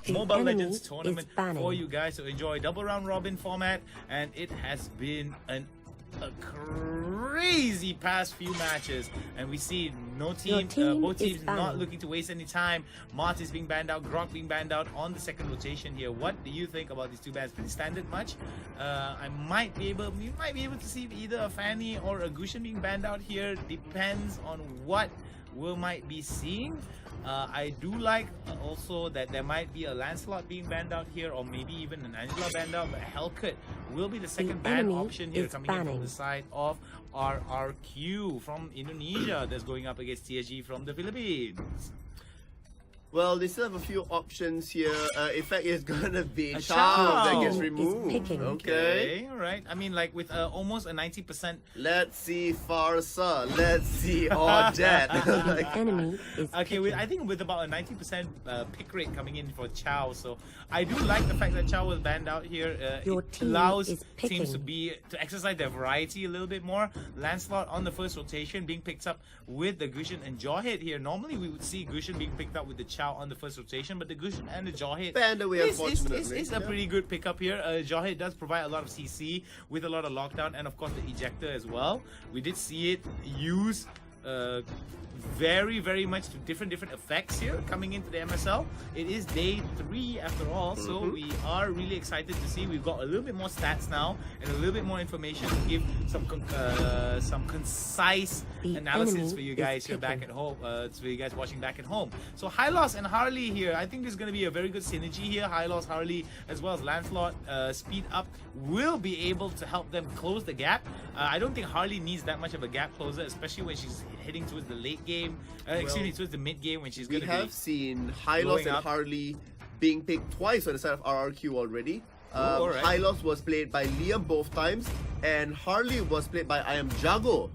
Mobile Legends tournament for you guys to enjoy. Double round robin format, and it has been a crazy past few matches, and we see both teams not looking to waste any time. Mart is being banned out, Grok being banned out on the second rotation here. What do you think about these two bans? Pretty standard much. We might be able to see either a Fanny or a Gushin being banned out here. Depends on what we might be seeing. I do like also that there might be a Lancelot being banned out here, or maybe even an Angela banned out, but Hellcut will be the second ban option here, coming in from the side of RRQ from Indonesia that's going up against TSG from the Philippines. Well, they still have a few options here. In fact, it's gonna be Chow that gets removed. Okay, all right. I mean, like with almost a 90%. Let's see Farsa. Let's see Odette. Enemy is I think with about a 90% pick rate coming in for Chow, so I do like the fact that Chow was banned out here. It allows teams to exercise their variety a little bit more. Lancelot on the first rotation being picked up with the Gushin and Jawhead here. Normally we would see Gushin being picked up with the Chow on the first rotation, but the Gushin and the Jawhead is a pretty good pickup here. Jawhead does provide a lot of CC with a lot of lockdown, and of course the ejector as well. We did see it use very much to different effects here coming into the MSL. It is day 3 after all, so we are really excited to see. We've got a little bit more stats now and a little bit more information to give some concise analysis for you guys here back at home, for you guys watching back at home. So Hylos and Harley here, I think there's going to be a very good synergy here. Hylos, Harley, as well as Lancelot, speed up will be able to help them close the gap. I don't think Harley needs that much of a gap closer, especially when she's heading towards the late game, towards the mid game, when she's going to be. We have seen Hylos and Harley being picked twice on the side of RRQ already. Hylos was played by Liam both times, and Harley was played by I Am Jago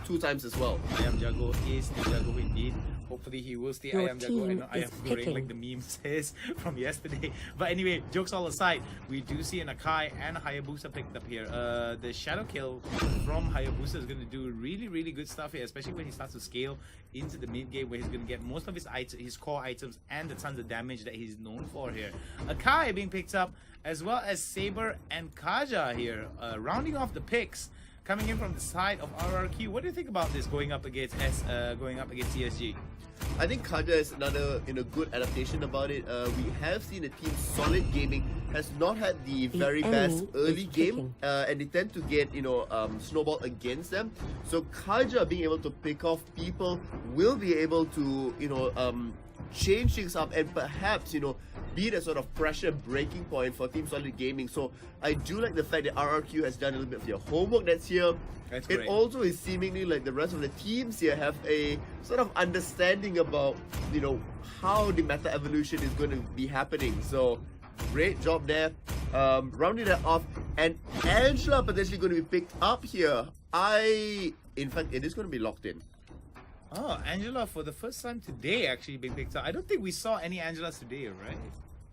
2 times as well. I Am Jago is the Jago indeed. Hopefully he will stay I Am Jago and not I Am Goreng like the meme says from yesterday. But anyway, jokes all aside, we do see an Akai and Hayabusa picked up here. The Shadow Kill from Hayabusa is going to do really good stuff here, especially when he starts to scale into the mid game, where he's going to get most of his core items and the tons of damage that he's known for here. Akai being picked up, as well as Saber and Kaja here, rounding off the picks. Coming in from the side of RRQ, what do you think about this going up against TSG? I think Kaja is another good adaptation about it. We have seen a team Solid Gaming has not had the very best early game, and they tend to get snowballed against them. So Kaja being able to pick off people will be able to change things up and perhaps be the sort of pressure breaking point for Team Solid Gaming. So I do like the fact that RRQ has done a little bit of their homework that's here. That's it great. also is seemingly like the rest of the teams here have a sort of understanding about how the meta evolution is going to be happening. So great job there, rounding that off, and Angela potentially going to be picked up here. In fact, it is going to be locked in. Oh, Angela for the first time today actually being picked up. I don't think we saw any Angelas today, right?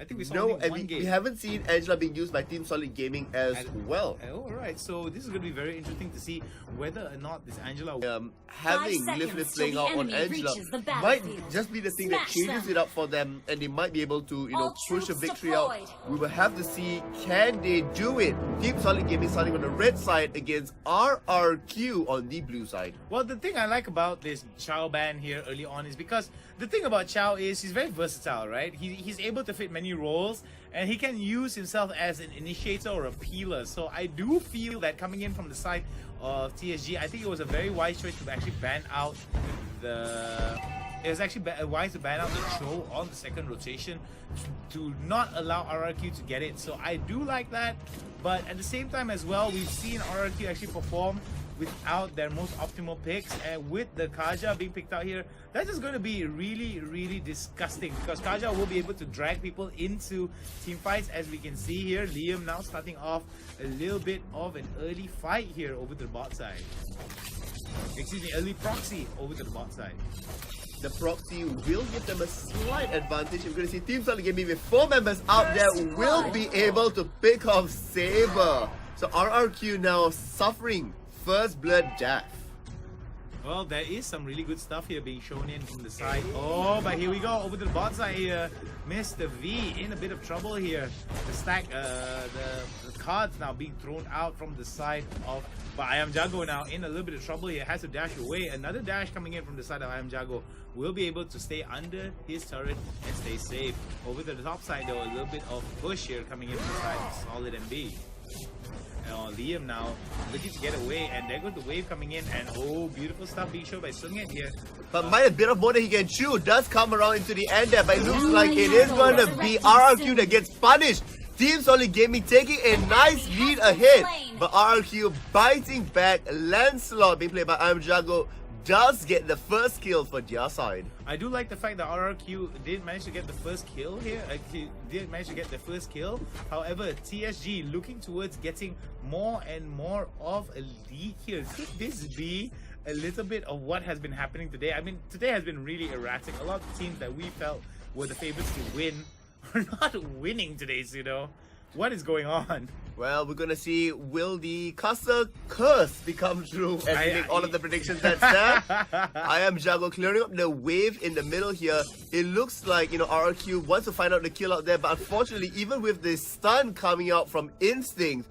I think we saw only one game. We haven't seen Angela being used by Team Solid Gaming as well. Alright, so this is going to be very interesting to see whether or not this Angela... having Liflith playing out on Angela might just be the thing that changes it up for them, and they might be able to push a victory out. We will have to see, can they do it? Team Solid Gaming starting on the red side against RRQ on the blue side. Well, the thing I like about this Chow ban here early on is because the thing about Chow is he's very versatile, right? He's able to fit many roles, and he can use himself as an initiator or a peeler. So I do feel that coming in from the side of TSG, I think it was a very wise choice to actually ban out it was actually wise to ban out the Cho on the second rotation to not allow RRQ to get it. So I do like that, but at the same time as well, we've seen RRQ actually perform without their most optimal picks, and with the Kaja being picked out here, that's just going to be really disgusting, because Kaja will be able to drag people into team fights, as we can see here. Liam now starting off a little bit of an early fight here over to the bot side. Excuse me, early proxy over to the bot side. The proxy will give them a slight advantage. We're going to see Team Solid Gaming with 4 members out there will be able to pick off Saber. So RRQ now suffering first blood death. Well, there is some really good stuff here being shown in from the side. Oh, but here we go, over to the bot side here. Mr. V in a bit of trouble here. The stack, the cards now being thrown out from the side of... But I Am Jago now in a little bit of trouble here. Has to dash away. Another dash coming in from the side of I Am Jago. Will be able to stay under his turret and stay safe. Over to the top side though, a little bit of push here coming in from the side of Solid and B. Liam now looking to get away, and there goes the wave coming in, and oh, beautiful stuff being shown by Sungit here. But might a bit of more that he can chew does come around into the end there, but it looks like it is going to be RRQ that gets punished. Team Solid Gaming taking a nice lead ahead, but RRQ biting back. Lancelot being played by I Am Jago does get the first kill for their side. I do like the fact that RRQ did manage to get the first kill here. Did manage to get the first kill. However, TSG looking towards getting more and more of a lead here. Could this be a little bit of what has been happening today? I mean, today has been really erratic. A lot of teams that we felt were the favorites to win are not winning today, you know. What is going on? Well, we're gonna see, will the Custer curse become true as we make all of the predictions that's there? I Am Jago clearing up the wave in the middle here. It looks like, you know, RRQ wants to find out the kill out there, but unfortunately, even with the stun coming out from Instinct,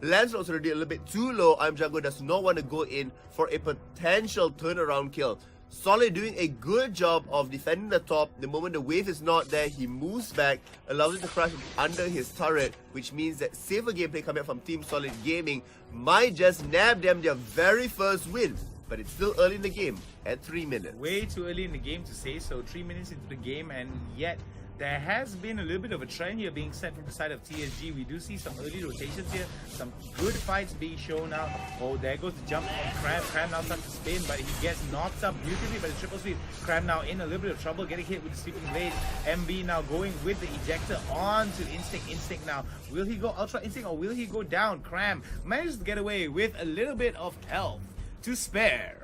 Lancelot's already a little bit too low. I Am Jago does not want to go in for a potential turnaround kill. Solid doing a good job of defending the top. The moment the wave is not there, he moves back, allows it to crash under his turret, which means that safer gameplay coming up from Team Solid Gaming might just nab them their very first win. But it's still early in the game at 3 minutes. Way too early in the game to say so. 3 minutes into the game, and yet there has been a little bit of a trend here being set from the side of TSG. We do see some early rotations here, some good fights being shown out. Oh, there goes the jump from Cram. Cram now starts to spin, but he gets knocked up beautifully by the triple sweep. Cram now in a little bit of trouble, getting hit with the sweeping blade. MB now going with the ejector onto Instinct. Instinct now, will he go Ultra Instinct or will he go down? Cram manages to get away with a little bit of health to spare.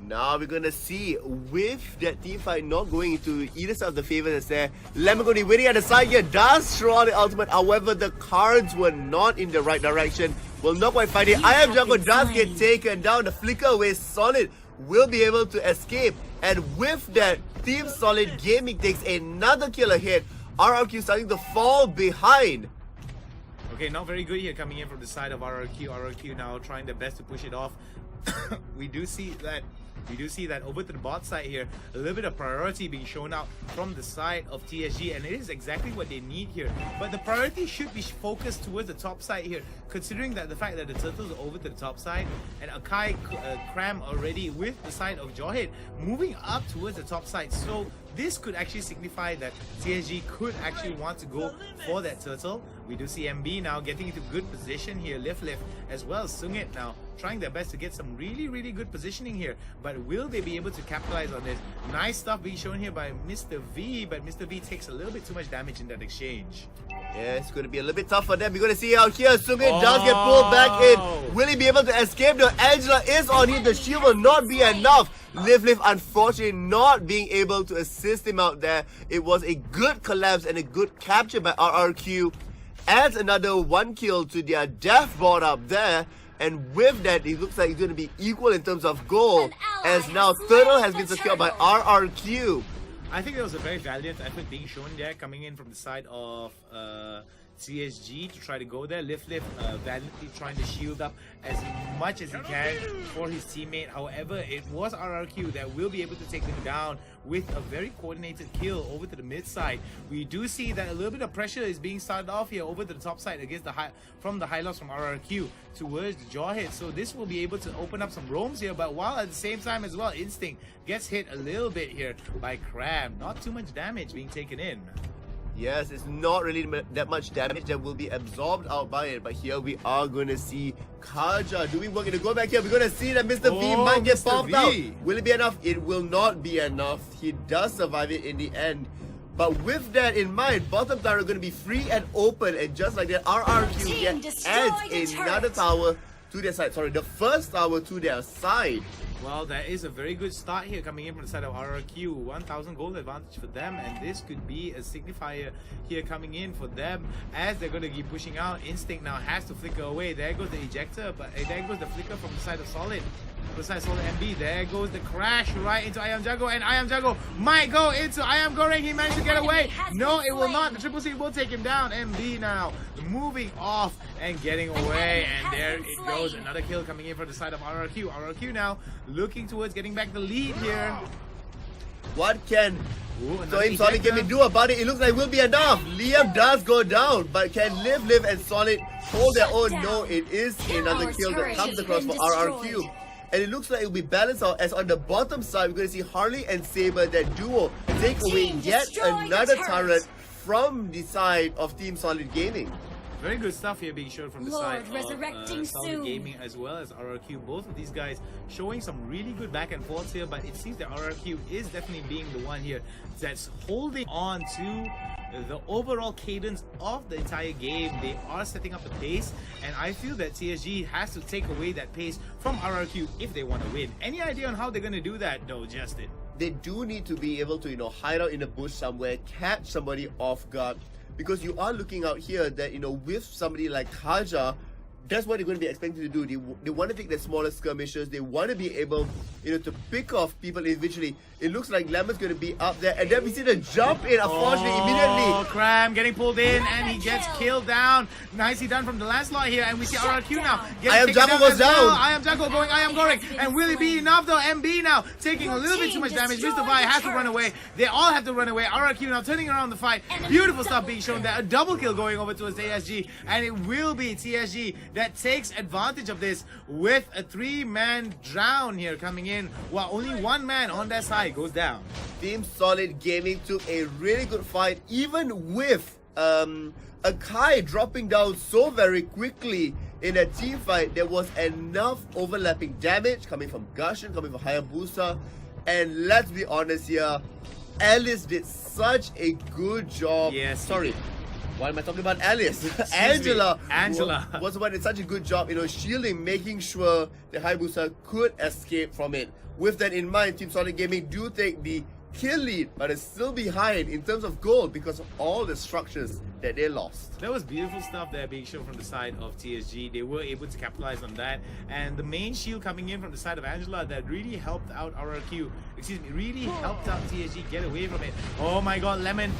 Now we're gonna see, with that team fight not going into either side of the favor that's there, Lamborghini winning at the side here does throw out the ultimate. However, the cards were not in the right direction. Will not quite find it. I Am Jago does get taken down. The flicker away Solid will be able to escape. And with that, Team Solid Gaming takes another kill ahead. RRQ starting to fall behind. Okay, not very good here coming in from the side of RRQ. RRQ now trying their best to push it off. We do see that over to the bot side here, a little bit of priority being shown out from the side of TSG, and it is exactly what they need here. But the priority should be focused towards the top side here, considering that the fact that the turtles are over to the top side, and Akai Cram already with the side of Jawhead moving up towards the top side. So this could actually signify that TSG could actually want to go for that turtle. We do see MB now getting into good position here, Lift as well as Sungit now trying their best to get some really good positioning here. But will they be able to capitalize on this? Nice stuff being shown here by Mr. V, but Mr. V takes a little bit too much damage in that exchange. Yeah, it's going to be a little bit tough for them. We're going to see out here, Sungit does get pulled back in. Will he be able to escape? The Angela is on him. The shield will not be enough. Liv unfortunately not being able to assist him out there. It was a good collapse and a good capture by RRQ. Adds another 1 kill to their death board up there. And with that, it looks like it's going to be equal in terms of goal, as now Turtle has been secured by RRQ. I think there was a very valiant effort being shown there, coming in from the side of CSG to try to go there. Lift valiantly trying to shield up as much as he can for his teammate. However, it was RRQ that will be able to take him down with a very coordinated kill over to the mid side. We do see that a little bit of pressure is being started off here over to the top side against the from the high loss from RRQ towards the Jawhead. So this will be able to open up some roams here, but while at the same time as well, Instinct gets hit a little bit here by Cram. Not too much damage being taken in. Yes, it's not really that much damage that will be absorbed out by it. But here we are going to see Kaja doing work. Going to go back here. We're going to see that Mr. V might get popped out. Will it be enough? It will not be enough. He does survive it in the end. But with that in mind, bottom tower going to be free and open. And just like that, RRQ adds another tower to their side. Sorry, the first tower to their side. Well, there is a very good start here coming in from the side of RRQ. 1,000 gold advantage for them, and this could be a signifier here coming in for them as they're going to keep pushing out. Instinct now has to flicker away. There goes the ejector, but there goes the flicker from the side of Solid. Precise Solid MB. There goes the crash right into I Am Jago, and I Am Jago might go into I Am Goreng. He managed to get away. No, it will not. The Triple C will take him down. MB now moving off and getting away, and there it goes. Another kill coming in from the side of RRQ. RRQ now looking towards getting back the lead here. What can Another Solid Gaming do about it? It looks like will be enough. Liam does go down, but can Live and Solid hold their own? No, it is another kill that comes across for RRQ. And it looks like it will be balanced out, as on the bottom side, we're going to see Harley and Saber, that duo, take away yet another turret from the side of Team Solid Gaming. Very good stuff here being shown from the side of Solid Gaming as well as RRQ. Both of these guys showing some really good back and forths here, but it seems that RRQ is definitely being the one here that's holding on to the overall cadence of the entire game. They are setting up the pace, and I feel that TSG has to take away that pace from RRQ if they want to win. Any idea on how they're going to do that though, Justin? They do need to be able to, hide out in a bush somewhere, catch somebody off guard. Because you are looking out here that, with somebody like Haja, that's what they're going to be expecting to do. They want to take their smaller skirmishes. They want to be able, to pick off people individually. It looks like Lemon's going to be up there. And then we see the jump in, unfortunately, immediately. Cram getting pulled in, and he gets killed down. Nicely done from the Lancelot here. And we see RRQ now I Am Jago goes down. I Am Jago going, I Am Goreng. And will it be enough though? MB now taking a little bit too much damage. Mr. Vi has to run away. They all have to run away. RRQ now turning around the fight. Beautiful stuff being shown there. A double kill going over towards TSG. And it will be TSG that takes advantage of this with a 3-man drown here coming in, while only 1 man on that side goes down. Team Solid Gaming took a really good fight, even with Akai dropping down so very quickly in a team fight. There was enough overlapping damage coming from Gushin, coming from Hayabusa, and let's be honest here, Alice did such a good job. Yes. Sorry. Why am I talking about Alice? Angela was the one that did such a good job, shielding, making sure the Hayabusa could escape from it. With that in mind, Team Solid Gaming do take the kill lead, but it's still behind in terms of gold because of all the structures that they lost. That was beautiful stuff there being shown from the side of TSG. They were able to capitalize on that, and the main shield coming in from the side of Angela that really helped out RRQ, really helped out TSG get away from it. Oh my god, Lemon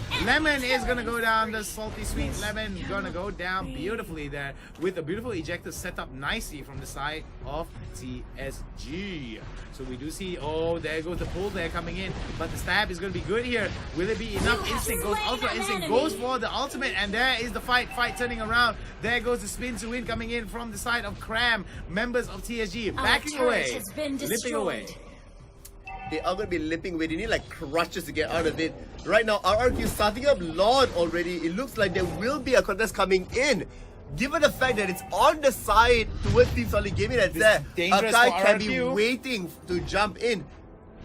is gonna go down. The salty sweet Lemon gonna go down beautifully there with a beautiful ejector set up nicely from the side of TSG. So we do see, there goes the pull there coming in, but the stab is gonna be good here. Will it be enough? Instinct goes, Ultra Instinct goes for the ultimate, and there is the fight turning around. There goes the spin to win coming in from the side of Cram. Members of TSG backing away, limping away. They are going to be limping away. They need like crutches to get out of it. Right now, RRQ starting up Lord already. It looks like there will be a contest coming in. Given the fact that it's on the side towards Team Solid Gaming that's there, Akai can be waiting to jump in.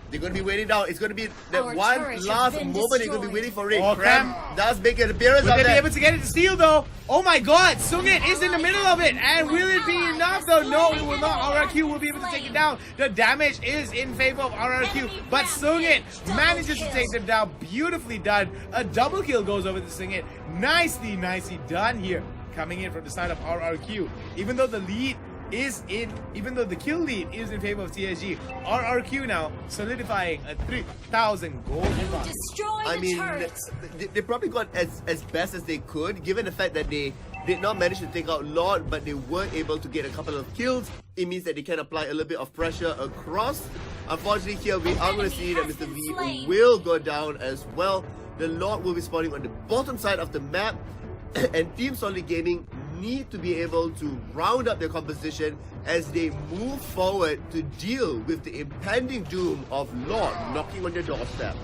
They're going to be waiting down. It's going to be that one last moment they're going to be waiting for it. Cram does make an appearance Will out they there. be able to get it to steal though? Oh my god, Sungit is in the middle of it. And will it be enough though? No, it will not. RRQ will be able to take it down. The damage is in favor of RRQ. But Sungit manages to take them down. Beautifully done. A double kill goes over to Sungit. Nicely done here. Coming in from the side of RRQ. Even though the kill lead is in favor of TSG, RRQ now solidifying a 3,000 gold run. I mean, they probably got as best as they could, given the fact that they did not manage to take out Lord, but they were able to get a couple of kills. It means that they can apply a little bit of pressure across. Unfortunately, here we are going to see that Mr. V will go down as well. The Lord will be spawning on the bottom side of the map, and Team Solid Gaming need to be able to round up their composition as they move forward to deal with the impending doom of Lord knocking on their doorstep.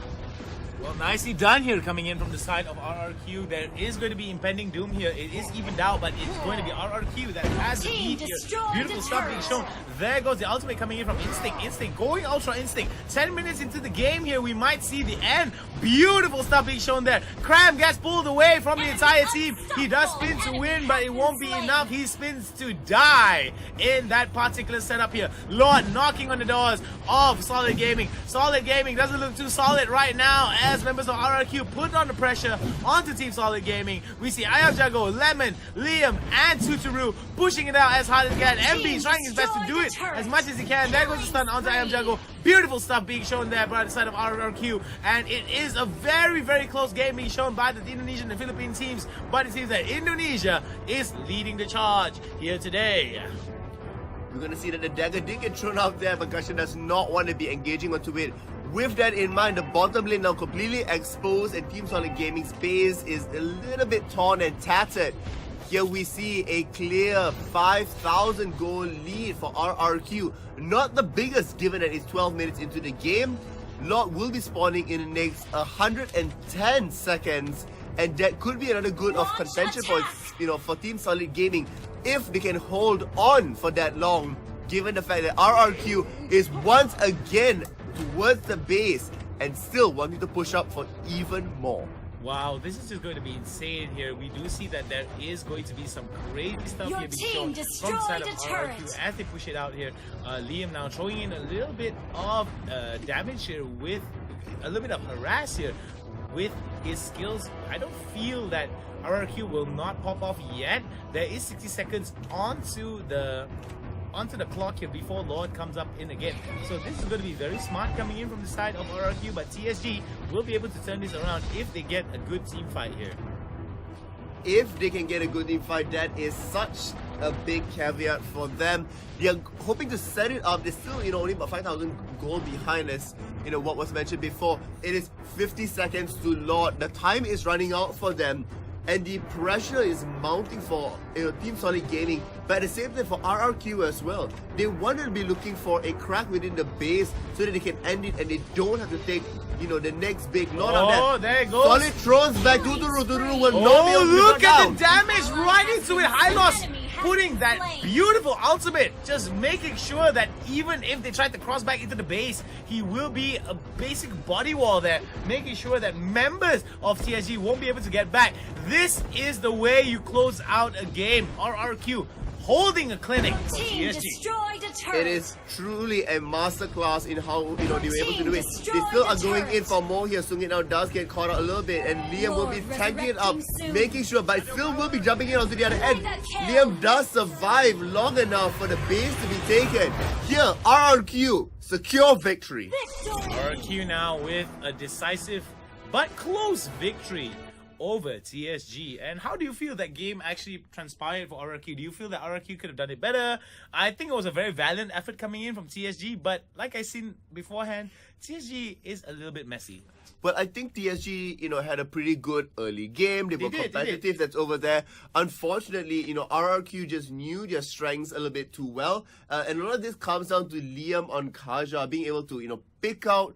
Well, nicely done here coming in from the side of RRQ. There is going to be impending doom here. It is evened out, but it's going to be RRQ that has the lead here. Beautiful stuff being shown. There goes the ultimate coming in from Instinct. Instinct going Ultra Instinct. 10 minutes into the game here, we might see the end. Beautiful stuff being shown there. Cram gets pulled away from the entire team. He does spin to win, but it won't be enough. He spins to die in that particular setup here. Lord knocking on the doors of Solid Gaming. Solid Gaming doesn't look too solid right now, as members of RRQ put on the pressure onto Team Solid Gaming. We see Ayam Jago, Lemon, Liam, and Tutoru pushing it out as hard as they can. MB trying his best to do it as much as he can. There goes the stun onto Ayam Jago. Beautiful stuff being shown there by the side of RRQ, and it is a very, very close game being shown by the Indonesian and Philippine teams, but it seems that Indonesia is leading the charge here today. We're going to see that the dagger did get thrown out there, but Gashan does not want to be engaging onto it. With that in mind, the bottom lane now completely exposed, and Team Solid Gaming's base is a little bit torn and tattered. Here we see a clear 5,000 goal lead for RRQ. Not the biggest given that it's 12 minutes into the game. Lord will be spawning in the next 110 seconds, and that could be another good of contention for for Team Solid Gaming if they can hold on for that long, given the fact that RRQ is once again towards the base and still wanting to push up for even more. Wow, this is just going to be insane here. We do see that there is going to be some crazy stuff here being shown from the side of RRQ as they push it out here. Liam now throwing in a little bit of damage here with a little bit of harass here with his skills. I don't feel that RRQ will not pop off yet. There is 60 seconds onto the clock here before Lord comes up in again. So this is going to be very smart coming in from the side of RRQ, but TSG will be able to turn this around if they get a good team fight here. If they can get a good team fight, that is such a big caveat for them. They are hoping to set it up. They're still, only about 5,000 gold behind us. What was mentioned before. It is 50 seconds to Lord. The time is running out for them, and the pressure is mounting for Team Solid Gaming, but at the same time for RRQ as well. They want to be looking for a crack within the base so that they can end it and they don't have to take the next big lot of that. Oh, there it goes. Solid throws back. Tutoru will not be able to look at down. the damage right into it. Hylos putting that beautiful ultimate, just making sure that even if they try to cross back into the base, he will be a basic body wall there, making sure that members of TSG won't be able to get back. This is the way you close out a game. RRQ holding a clinic for TSG. It is truly a masterclass in how they were able to do it. They still are going in for more here. Sungit now does get caught out a little bit, and Liam will be tanking it up, making sure, but still will be jumping in onto the other end. Liam does survive long enough for the base to be taken. Here, RRQ secure victory. RRQ now with a decisive but close victory over TSG. And how do you feel that game actually transpired for RRQ? Do you feel that RRQ could have done it better? I think it was a very valiant effort coming in from TSG, but like I seen beforehand, TSG is a little bit messy. But I think TSG, had a pretty good early game. They were competitive. That's over there. Unfortunately, RRQ just knew their strengths a little bit too well. And a lot of this comes down to Liam on Kaja being able to, pick out